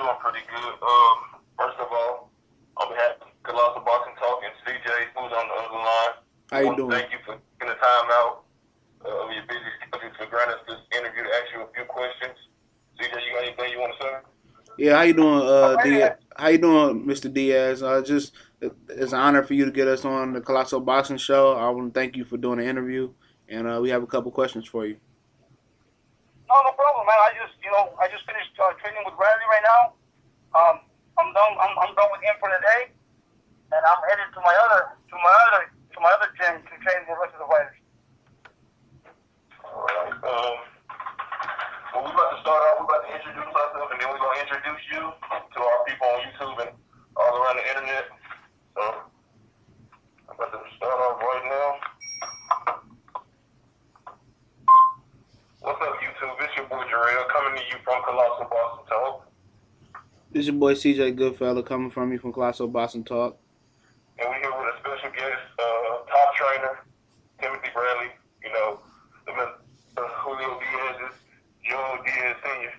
doing pretty good. First of all, on behalf of Colossal Boxing Talk and CJ, who's on the other line, How I you want to doing? thank you for taking the time out of your busy schedule to grant us this interview to ask you a few questions. CJ, you got anything you want to say? Yeah, how you doing, Okay. How you doing, Mr. Diaz? Just it's an honor for you to get us on the Colossal Boxing Show. I want to thank you for doing the interview, and we have a couple questions for you. No problem, man. I just finished training with Bradley right now. I'm done. I'm done with him for the day, and I'm headed to my other gym to train the rest of the fighters. All right. Well, we're about to start off. We're about to introduce ourselves, and then we're going to introduce you to our people on YouTube and all around the internet. So, I'm about to start off right now. What's up, YouTube? It's your boy Jarrell coming to you from Colossal Boxing Talk. This is your boy CJ Goodfellow coming from you from Colossal Boxing Talk. And we're here with a special guest, top trainer, Timothy Bradley. You know, Julio Diaz's Joe Diaz Sr.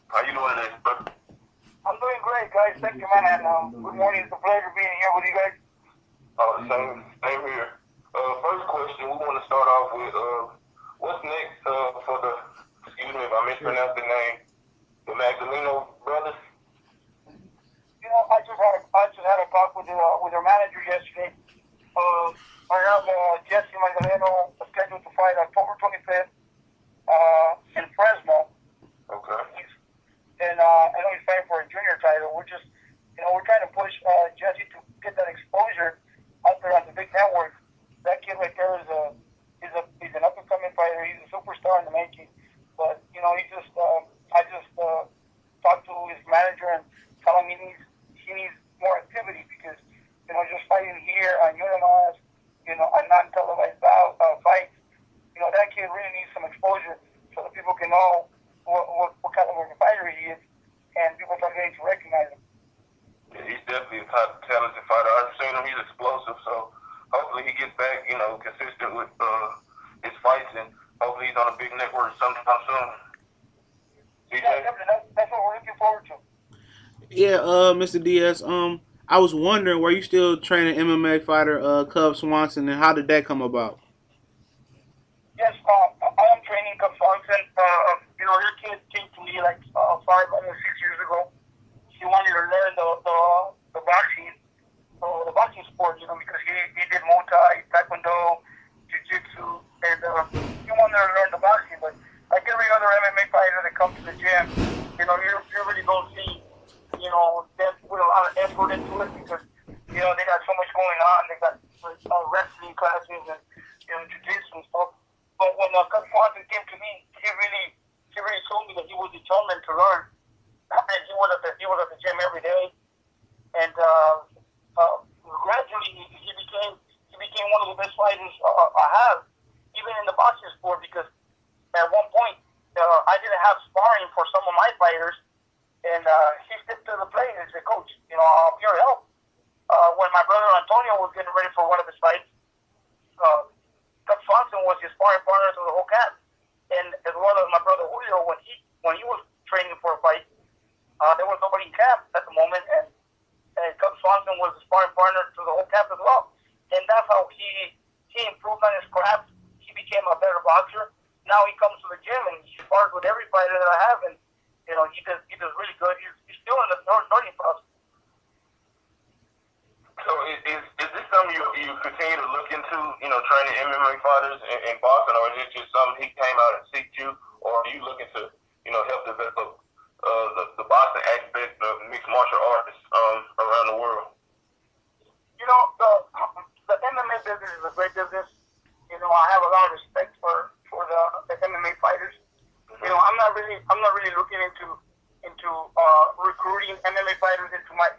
How you doing today, bro? I'm doing great, guys. Thank you, man. And good morning. It's a pleasure being here with you guys. Same here. First question, we want to start off with what's next for the, excuse me if I mispronounced the name, the Magdaleno brothers? You know, I just had a talk with their manager yesterday. I have Jesse Magdaleno scheduled to fight October 25th in Fresno. Okay. And I know he's fighting for a junior title. We're trying to push Jesse to get that exposure out there on the big network. That kid right there he's an up and coming fighter. He's a superstar in the making. But you know, I just talked to his manager and telling him he needs more activity because you know just fighting here on UNMS, you know, on non-televised fights. You know, that kid really needs some exposure so that people can know what kind of a fighter he is, and people start getting to recognize him. Yeah, he's definitely a top talented fighter. I've seen him. He's explosive. So hopefully he gets back, you know, consistent with his fights, and hopefully he's on a big network sometime soon. CJ? Yeah, that's what we're looking forward to. Yeah, Mr. Diaz. I was wondering, were you still training MMA fighter Cub Swanson, and how did that come about? Yes, I am training Cub Swanson. You know, this kid came to me like 5, almost 6 years ago. He wanted to learn the boxing sport, you know, because he did Muay Thai, Taekwondo, Jiu-Jitsu, and he wanted to learn the boxing. But like every other MMA fighter that comes to the gym, you know, you really don't see, you know, them put a lot of effort into it because, you know, they got so much going on. They got wrestling classes and, you know, Jiu-Jitsu and stuff. But when Cub Swanson came to me, he really told me that he was determined to learn. And he was at the gym every day, and gradually he became one of the best fighters I have, even in the boxing sport. Because at one point I didn't have sparring for some of my fighters, and he stepped to the plate and said, "Coach, you know, I'm here to help." When my brother Antonio was getting ready for one of his fights, Cub Swanson was his sparring partner through the whole camp, and as well as my brother Julio when he was training for a fight. There was nobody in camp at the moment, and Cub Swanson was the sparring partner to the whole camp as well. And that's how he improved on his craft. He became a better boxer. Now he comes to the gym and he spars with every fighter that I have, and you know he does really good. He's still in the learning process. So is this something you continue to look into, you know, training MMA fighters in boxing, or is it just something he came out and seeked you, or are you looking to, you know, help develop the boxing aspect of mixed martial arts around the world? You know, the MMA business is a great business. You know, I have a lot of respect for the MMA fighters. You know, I'm not really looking into recruiting MMA fighters into my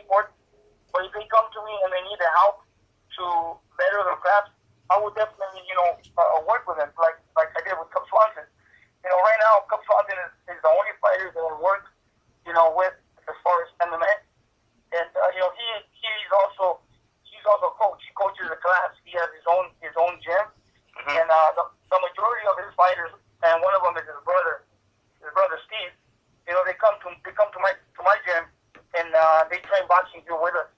sport. But if they come to me and they need the help to better their craft, I would definitely, you know, work with them like I did with Cub Swanson. You know, right now, Cub Swanson is the only fighter that I work, you know, with as far as MMA. And, you know, he's also a coach. He coaches a class. He has his own gym. Mm-hmm. And the majority of his fighters, and one of them is his brother Steve, you know, they come they train boxing here with us.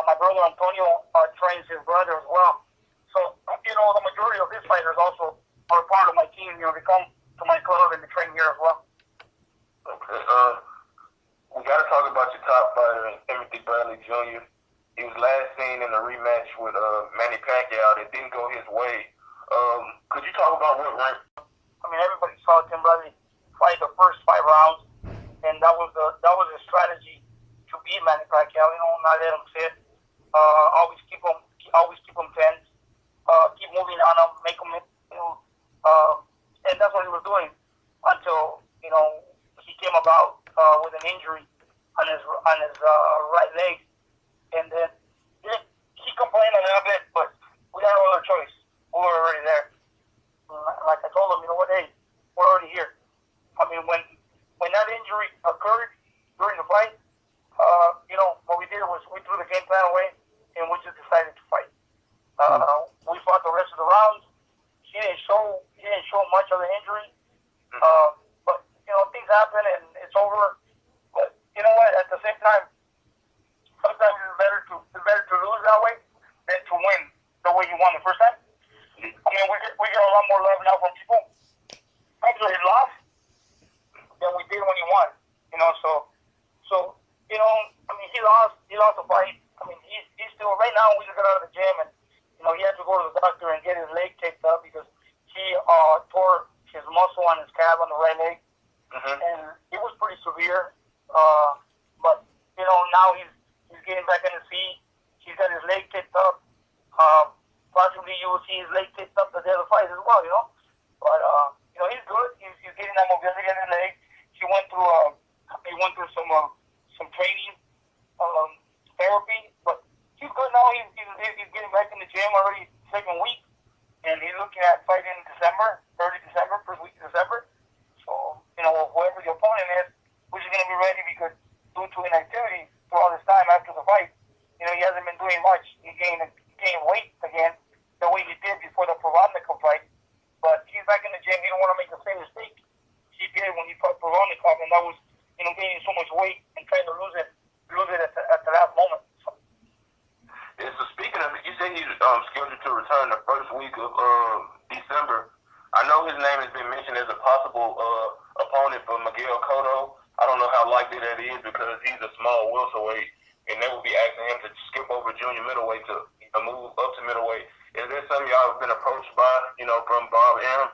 My brother Antonio trains his brother as well. So, the majority of these fighters also are part of my team. They come to my club and they train here as well. Okay. We got to talk about your top fighter, Timothy Bradley Jr. He was last seen in a rematch with Manny Pacquiao. It didn't go his way. Could you talk about what went? I mean, everybody saw Tim Bradley fight the first 5 rounds, and that was his strategy to beat Manny Pacquiao. Not let him sit. Always keep him tense. Keep moving on him, make him, and that's what he was doing until he came about with an injury on his right leg, and then he complained a little bit, but we had no other choice. We were already there. Like I told him, hey, we're already here. I mean, when that injury occurred during the fight, what we did was we threw the game plan away and we just decided to fight. We fought the rest of the rounds. He didn't show much of the injury, but things happen and it's over. But you know what? At the same time, sometimes it's better to lose that way than to win the way you won the first time. I mean, we get a lot more love now from people after he lost than we did when he won. So I mean, he lost the fight. I mean, he's still right now. We just got out of the gym and he had to go to the doctor and get his leg taped up because he tore his muscle on his calf on the right leg, and it was pretty severe. But now he's getting back on his feet. He's got his leg taped up. Possibly you will see his leg taped up the day of the fight as well. But he's good. He's getting that mobility in his leg. He went through some training, therapy, but he's good now. He's getting back in the gym already second week, and he's looking at fighting in December, early December, first week of December. So whoever the opponent is, we're just gonna be ready because due to inactivity for all this time after the fight, he hasn't been doing much. He gained weight again the way he did before the Provodnikov fight, but he's back in the gym. He don't want to make the same mistake he did when he fought Provodnikov, and that was gaining so much weight and trying to lose it at the last moment. Yeah, so speaking of it, you said he's scheduled to return the first week of December. I know his name has been mentioned as a possible opponent for Miguel Cotto. I don't know how likely that is because he's a small welterweight, and they will be asking him to skip over junior middleweight to move up to middleweight. Is there something y'all have been approached by, from Bob Arum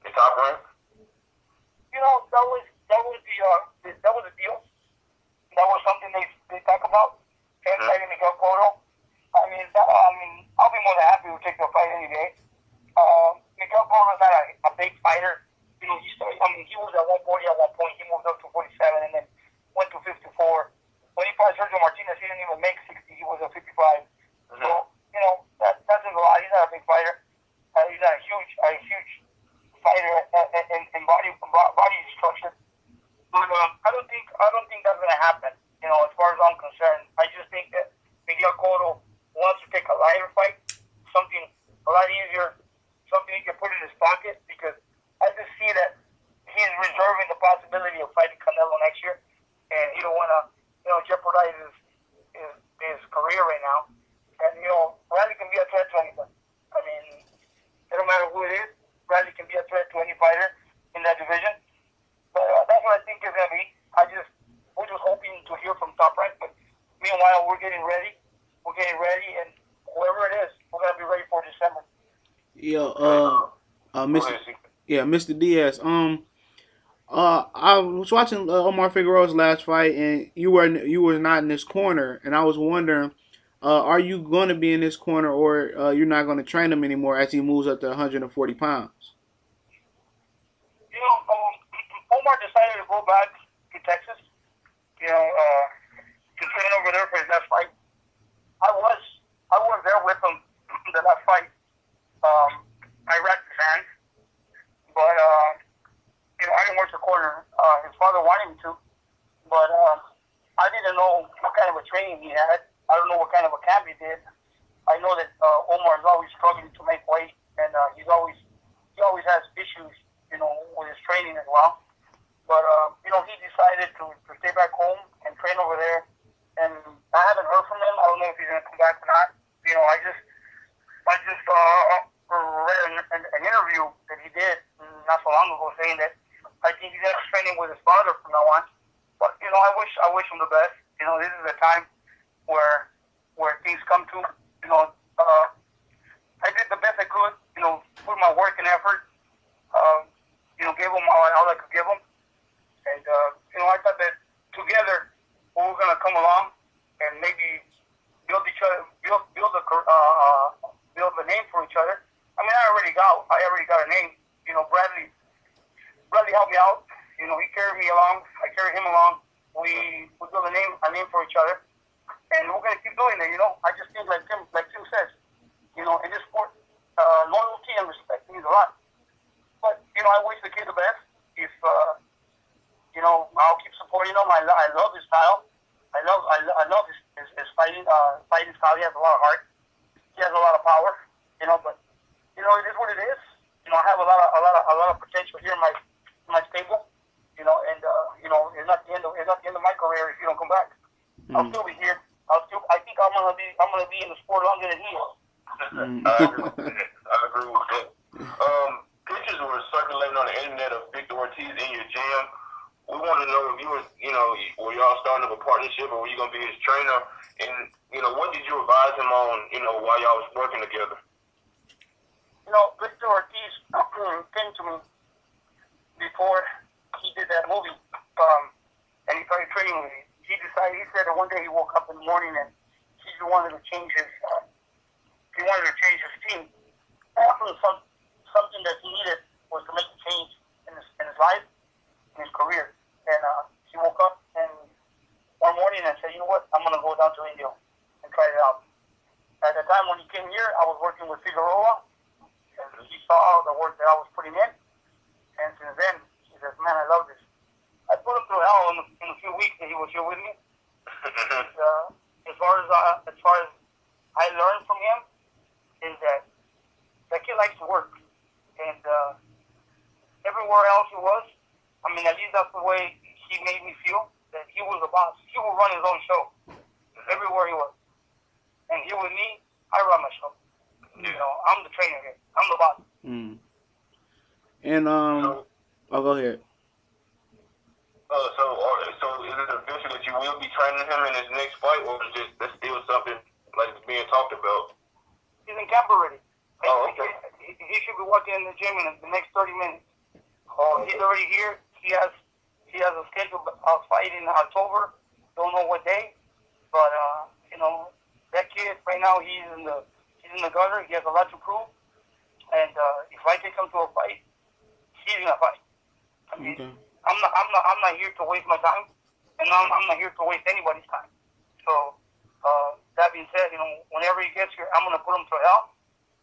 in Top Rank? That was a deal. That was something they talk about. And fighting Miguel Cotto. I mean, I'll be more than happy to take the fight any day. Miguel Cotto is not a big fighter. He was at 140 at one point. He moved up to 47 and then went to 54. When he fought Sergio Martinez, he didn't even make 60. He was at 55. So, that says a lot. He's not a big fighter. He's not a huge fighter in body structure. But I don't think that's gonna happen. As far as I'm concerned, I just think that Miguel Cotto wants to take a lighter fight, something a lot easier, something he can put in his pocket, because I just see that he's reserving the possibility of fighting Canelo next year, and he don't want to, jeopardize his career right now. And Bradley can be a threat to anybody. I mean, it don't matter who it is. Bradley can be a threat to any fighter in that division. But that's what I think it's gonna be. We're just hoping to hear from Top Rank, but meanwhile we're getting ready, and whoever it is, we're gonna be ready for December. Mr. Diaz. I was watching Omar Figueroa's last fight, and you were not in this corner, and I was wondering, are you going to be in this corner, or you're not going to train him anymore as he moves up to 140 pounds? Omar decided to go back to Texas, to train over there for his last fight. I was there with him the last fight. I wrecked his hands, but I didn't work the corner. His father wanted me to, but I didn't know what kind of a training he had. I don't know what kind of a camp he did. I know that Omar is always struggling to make weight, and he always has issues, with his training as well. But he decided to stay back home and train over there, and saying that I think he's gonna train with his father from now on. But I wish him the best. This is a time where things come to. I did the best I could. Put my work and effort. Gave him all I could give him. And I thought that together we were gonna come along and maybe build each other, build a name for each other. I mean, I already got a name. Bradley helped me out. He carried me along. I carried him along. We built a name for each other, and we're gonna keep doing it. I just think like Tim says, in this sport, loyalty and respect means a lot. But I wish the kid the best. If I'll keep supporting him. I love his style. I love his fighting style. He has a lot of heart. He has a lot of power. But it is what it is. I have a lot of potential here in my stable. And it's not the end of my career if you don't come back. I'll still be here. I think I'm gonna be in the sport longer than he is. I agree with that. Pictures were circulating on the internet of Victor Ortiz in your gym. We want to know if you were y'all starting up a partnership, or were you gonna be his trainer? And what did you advise him on? While y'all was working together. Victor Ortiz came to me before he did that movie, and he started training with me. He said that one day he woke up in the morning and he wanted to change his team. Something that he needed was to make a change in his life, in his career. And he woke up and one morning and said, I'm going to go down to India and try it out. At the time when he came here, I was working with Figueroa, and he saw the work that I was putting in. And since then, he says, man, I love this. I put him through hell in a few weeks that he was here with me. And, as far as I learned from him, is that kid likes to work. And everywhere else he was, at least that's the way he made me feel, that he was the boss. He would run his own show everywhere he was. And here with me, I run my show. I'm the trainer here. I'm the boss. And go ahead. So is it official that you will be training him in his next fight, or is that's still something like being talked about? He's in camp already. Oh, okay. He should be walking in the gym in the next 30 minutes. He's already here. He has a schedule of fight in October. Don't know what day, but that kid right now he's in the gutter. He has a lot to prove, and if I take him to a fight, he's gonna fight. Okay. I'm not here to waste my time, and I'm not here to waste anybody's time. So that being said, whenever he gets here, I'm gonna put him through hell.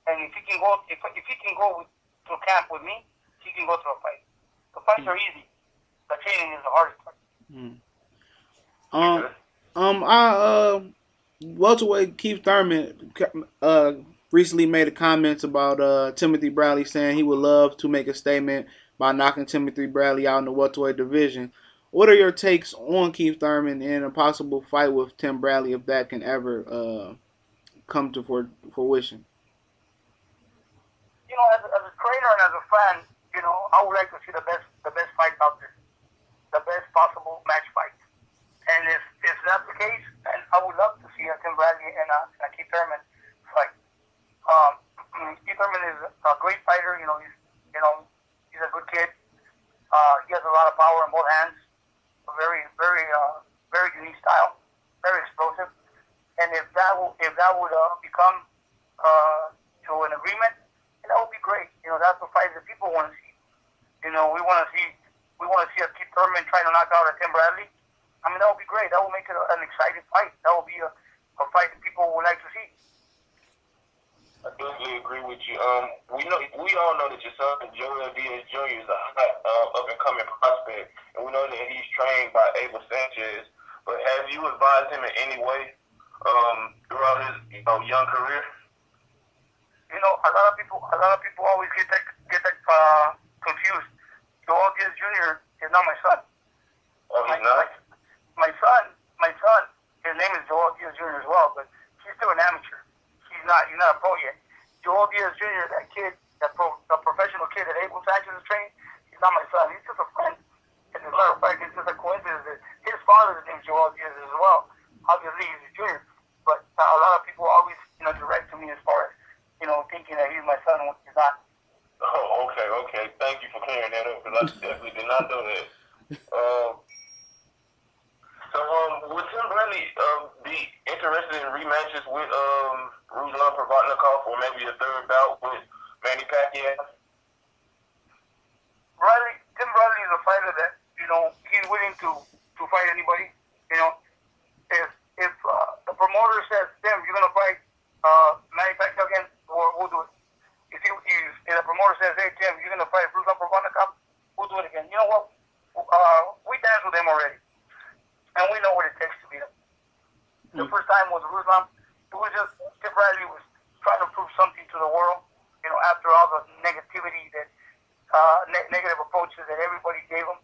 And if he can go to camp with me, he can go to a fight. The fights are easy. The training is the hardest part. Welterweight Keith Thurman recently made a comments about Timothy Bradley, saying he would love to make a statement by knocking Timothy Bradley out in the welterweight division. What are your takes on Keith Thurman and a possible fight with Tim Bradley, if that can ever come to fruition? As a trainer and as a fan, I would like to see the best fights out there, the best possible match fights. And if that's the case, then I would love to see a Tim Bradley and a Keith Thurman fight. Keith Thurman is a great fighter. He's a good kid. He has a lot of power in both hands. A very, very, very unique style. Very explosive. And if that would become to an agreement, that would be great. That's the fight that people want to see. We want to see a Keith Thurman trying to knock out a Tim Bradley. That would be great. That would make it an exciting fight. That would be a fight that people would like to see. I definitely agree with you. We all know that your son Joel Diaz Jr. is a hot up and coming prospect, and we know that he's trained by Abel Sanchez. But have you advised him in any way throughout his young career? A lot of people always get that confused. Joel Diaz Jr. is not my son. Oh, he's not? My son, his name is Joel Diaz Jr. as well, but he's still an amateur. He's not a pro yet. Joel Diaz Jr., that kid, the professional kid that Abel Sanchez is training, He's not my son. He's just a friend. And as a matter of fact, it's just a coincidence that his father is named Joel Diaz as well. Obviously, he's a junior. But a lot of people always, direct to me as far as, thinking that he's my son when he's not. Oh, okay. Thank you for clearing that up, because I definitely did not know that. So, would Tim Bradley be interested in rematches with Ruslan Provodnikov, or maybe a third bout with Manny Pacquiao? Tim Bradley is a fighter that, he's willing to fight anybody. If the promoter says, Tim, you're going to fight Manny Pacquiao again, we'll do it. If the promoter says, hey, Tim, you're going to fight Ruslan Provodnikov, we'll do it again. You know what? We danced with him already. And we know what it takes to beat him. The first time was Ruslan. It was just, Tim Bradley was trying to prove something to the world, after all the negativity that, negative approaches that everybody gave him.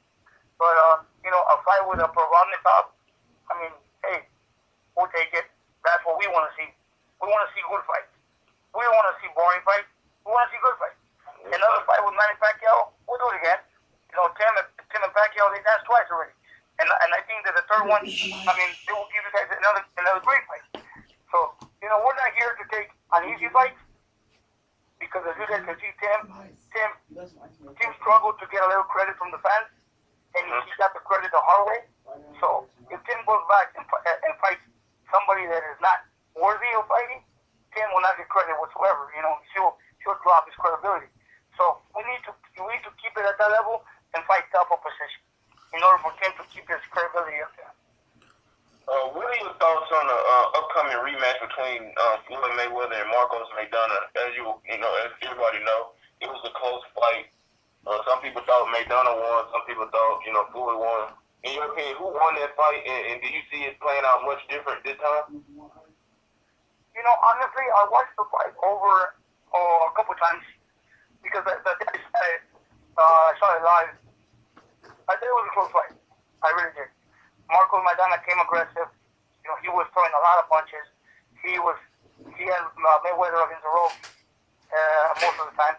But, a fight with a Provodnikov, I mean, hey, we'll take it. That's what we want to see. We want to see good fights. We don't want to see boring fights. We want to see good fights. Another fight with Manny Pacquiao, we'll do it again. Tim and Pacquiao, they danced twice already. And I think that the third one, they will give you guys another great fight. So, we're not here to take an easy fight, because as you guys can see, Tim struggled to get a little credit from the fans, and he got the credit the hard way. So, if Tim goes back and fights somebody that is not worthy of fighting, Tim will not get credit whatsoever. He'll drop his credibility. So, we need to keep it at that level and fight tough opposition in order for Tim to keep his credibility up there. What are your thoughts on the upcoming rematch between Floyd Mayweather and Marcos Maidana? As everybody know, it was a close fight. Some people thought Maidana won. Some people thought, Floyd won. In your opinion, who won that fight? And do you see it playing out much different this time? Honestly, I watched the fight over a couple times, because the day I saw it live. I think it was a close fight. I really did. Marcos Maidana came aggressive. He was throwing a lot of punches. He had Mayweather against the rope most of the time.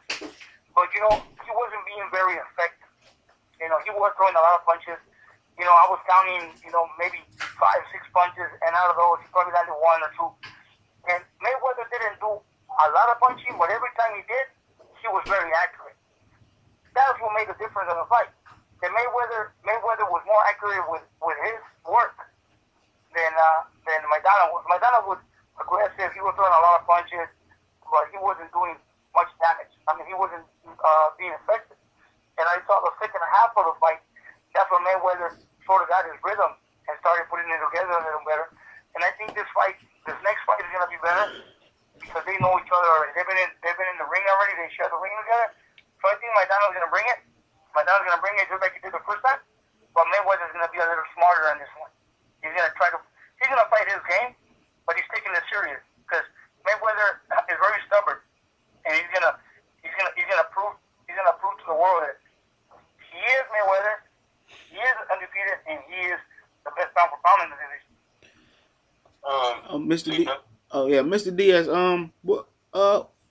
But, he wasn't being very effective. He was throwing a lot of punches. I was counting, maybe 5, 6 punches, and out of those, he probably landed 1 or 2. And Mayweather didn't do a lot of punching, but every time he did, he was very accurate. That's what made the difference in the fight. And Mayweather was more accurate with his work than Maidana was. Maidana was aggressive. He was throwing a lot of punches, but he wasn't doing much damage. He wasn't being effective. And I saw the second half of the fight. That's when Mayweather sort of got his rhythm and started putting it together a little better. And I think this next fight is going to be better, because they know each other already. They've been in the ring already. They share the ring together. So I think Maidana's going to bring it. Maidana's going to bring it just like he did the first time, but Mayweather's going to be a little smarter on this one. He's going to fight his game, but he's taking it serious, because Mayweather is very stubborn, and he's going to prove to the world that he is Mayweather, he is undefeated, and he is the best pound for pound in the division. Mr. Diaz.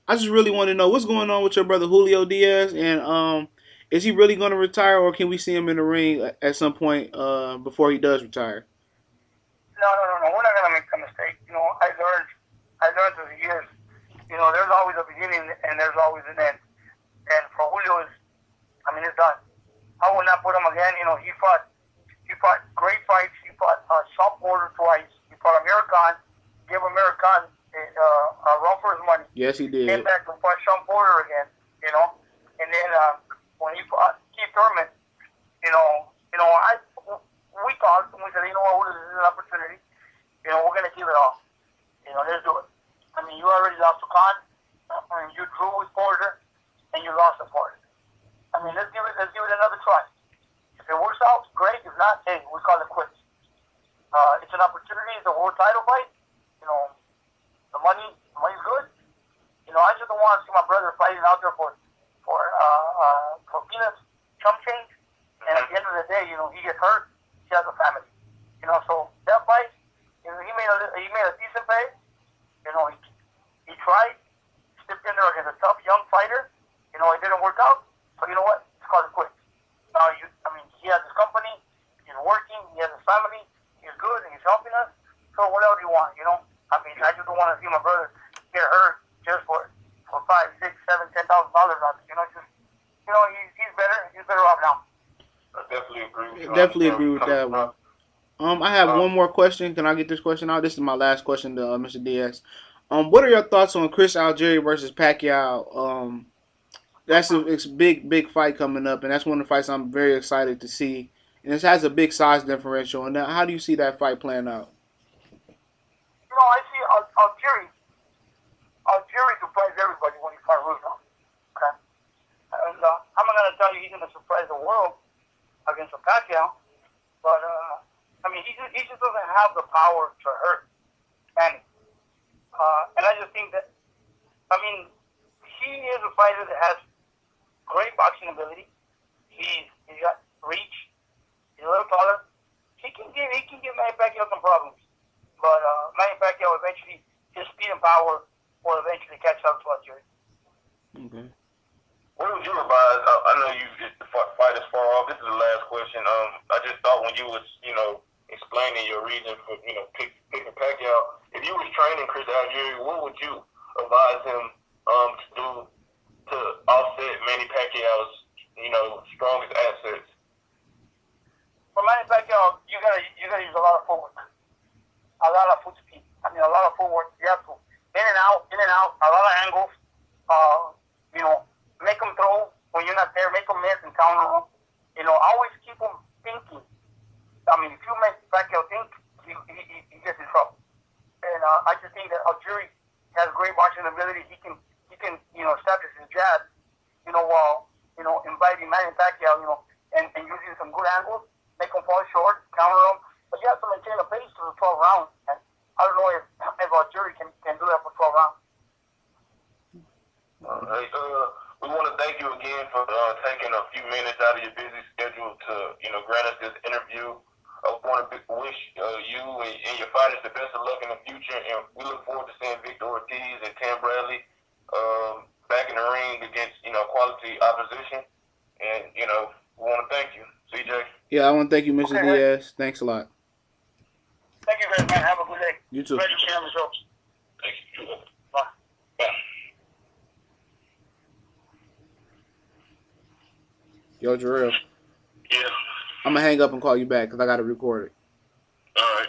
I just really want to know what's going on with your brother Julio Diaz, and is he really going to retire, or can we see him in the ring at some point before he does retire? No. We're not going to make a mistake. I learned through the years. There's always a beginning and there's always an end. And for Julio, it's done. I will not put him again. He fought great fights. He fought Sean Porter twice. He fought American. Gave American a run for his money. Yes, he did. Came back and fought Sean Porter again. And then when he fought Keith Thurman, we talked and we said, what, this is an opportunity. We're going to give it all. Let's do it. You already lost to Khan. You drew with Porter, and you lost to Porter. Let's give it another try. If it works out, great. If not, hey, we call it quits. It's an opportunity. It's a world title fight. The money's good. I just don't want to see my brother fighting out there for peanuts, chump change. And at the end of the day, he gets hurt. He has a family. So that fight, he made a decent pay. He tried, stepped in there against a tough young fighter. It didn't work out. So you know what? It's called it quits. definitely agree with that one. I have one more question. Can I get this question out? This is my last question to Mr. Diaz. What are your thoughts on Chris Algieri versus Pacquiao? That's it's a big fight coming up, and that's one of the fights I'm very excited to see. And it has a big size differential. And how do you see that fight playing out? I see Algieri surprise everybody when he fought Russo. Okay, and I'm not gonna tell you he's gonna surprise the world against Pacquiao, but he just doesn't have the power to hurt Manny. And I just think that he is a fighter that has great boxing ability. He's got reach. He's a little taller. He can give Manny Pacquiao some problems, but Manny Pacquiao eventually, his speed and power will eventually catch up to Algieri. Okay. What would you advise? I know the fight is far off. This is the last question. I just thought when you was explaining your reason for picking Pacquiao, if you was training Chris Algieri, what would you advise him to do to offset Manny Pacquiao's strongest assets? For Manny Pacquiao, you gotta use a lot of footwork, a lot of foot speed. A lot of footwork. You have to in and out, a lot of angles. Make him throw when you're not there. Make him miss and counter him. Always keep him thinking. If you make Pacquiao think, he gets in trouble. And I just think that Algieri has great boxing ability. He can establish his jab, while inviting Manny Pacquiao, and using some good angles, make him fall short, counter him. But you have to maintain a pace for the 12 rounds. And I don't know if Algieri can do that for 12 rounds. We want to thank you again for taking a few minutes out of your busy schedule to grant us this interview. I want to wish you and your fighters the best of luck in the future, and we look forward to seeing Victor Ortiz and Cam Bradley back in the ring against quality opposition. And we want to thank you, CJ. Yeah, I want to thank you, Mr. Diaz. Thanks a lot. Thank you guys, man. Have a good day. You too. Ready to share results. Thank you. Bye. Bye. Yo, Jarrell. Yeah. I'm going to hang up and call you back because I got to record it. All right.